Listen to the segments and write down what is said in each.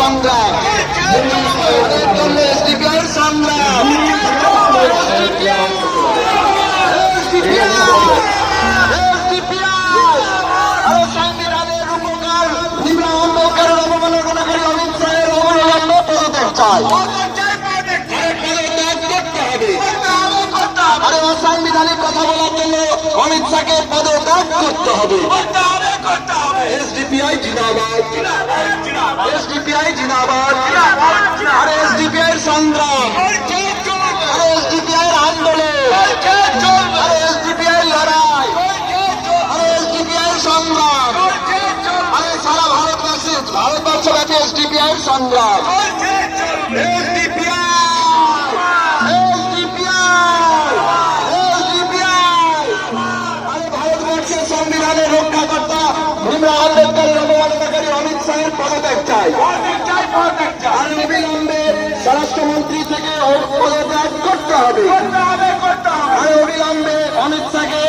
সংগ্রাম, তাদের জন্য এসডিপিআই সংগ্রাম। সংবিধানের উপকার ভীমরাও আম্বেদকরের অবমাননাকারী অমিত শাহের অবমাননা পদত্যাগ চাই। আরে অসাংবিধানিক কথা বলার জন্য অমিত শাহকে পদত্যাগ করতে হবে। এসডিপিআই জিন্দাবাদ, এসডিপিআই জিন্দাবাদ। আরে এসডিপিআই সংগ্রাম, আরে এসডিপিআই আন্দোলন, আরে এসডিপিআই লড়াই, আরে এসডিপিআই সংগ্রাম। আরে সারা ভারতবর্ষব্যাপী এসডিপিআই সংগ্রাম। সংবিধানের রক্ষাকর্তা ভীমরাও আম্বেদকরের অবমাননাকারী অমিত শাহের পদত্যাগ চাই। আর অবিলম্বে স্বরাষ্ট্রমন্ত্রী থেকে পদত্যাগ করতে হবে। আর অবিলম্বে অমিত শাহকে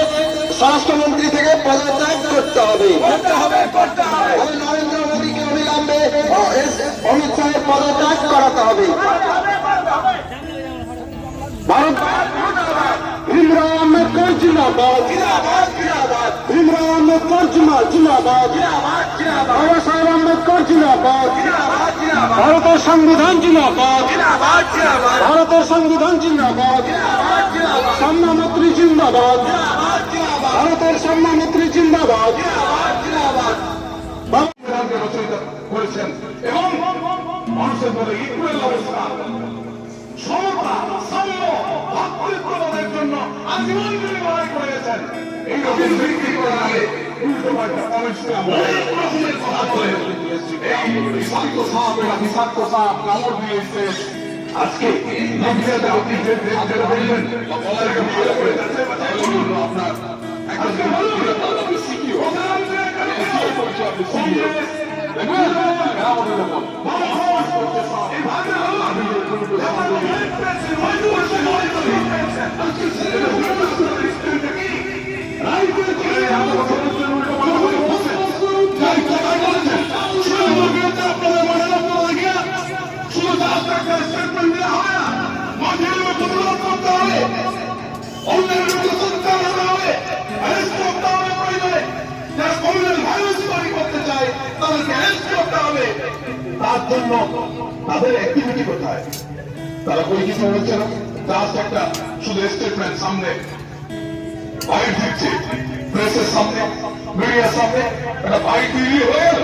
স্বরাষ্ট্রমন্ত্রী থেকে পদত্যাগ করতে হবে। নরেন্দ্র মোদীকে অবিলম্বে অমিত শাহের পদত্যাগ করাতে হবে। ভারত ভীমরাও আম্বেদকর জিন্দাবাদ, ভীমরাও আম্বেদকর জিন্দাবাদ, বাবা সাহেব আম্বেদকর জিন্দাবাদ, ভারতের সংবিধান জিন্দাবাদ, ভারতের সংবিধান জিন্দাবাদ, সম্মানমন্ত্রী জিন্দাবাদ, ভারতের সম্মানমন্ত্রী জিন্দাবাদ। করেছেন এবং মানুষের মধ্যে ইকুয়াল অবস্থা, সমতা, সাম্য, ভাতৃত্ববাদের জন্য আজীবন তিনি লড়াই করে গেছেন। এই রকম বিক্রি করার আগে উল্টো পাল্টা কমিশন কথা বলে এই বিষাক্ত সাপ, এরা বিষাক্ত সাপ কামড় দিয়েছে। আজকে মিডিয়াতে আপনি যেটা বললেন আপনার তার জন্য তাদের অ্যাক্টিভিটি কোথায়? তারা কোনো কিছু বলছে না, জাস্ট একটা শুধু স্টেটমেন্ট সামনে বাইট দিচ্ছে, প্রেসের সামনে, মিডিয়ার সামনে একটা বাইট দিয়ে হয়ে গেল।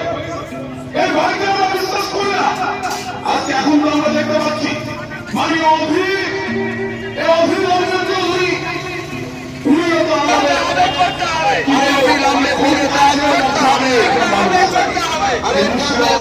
এই বাইটে আমরা বিশ্বাস করি না। আজকে এখন তো আমরা দেখতে পাচ্ছি মাননীয় অধীর, এই অধীর রঞ্জন চৌধুরী উনিও তো আমাদের অবিলম্বে পদত্যাগ করতে হবে।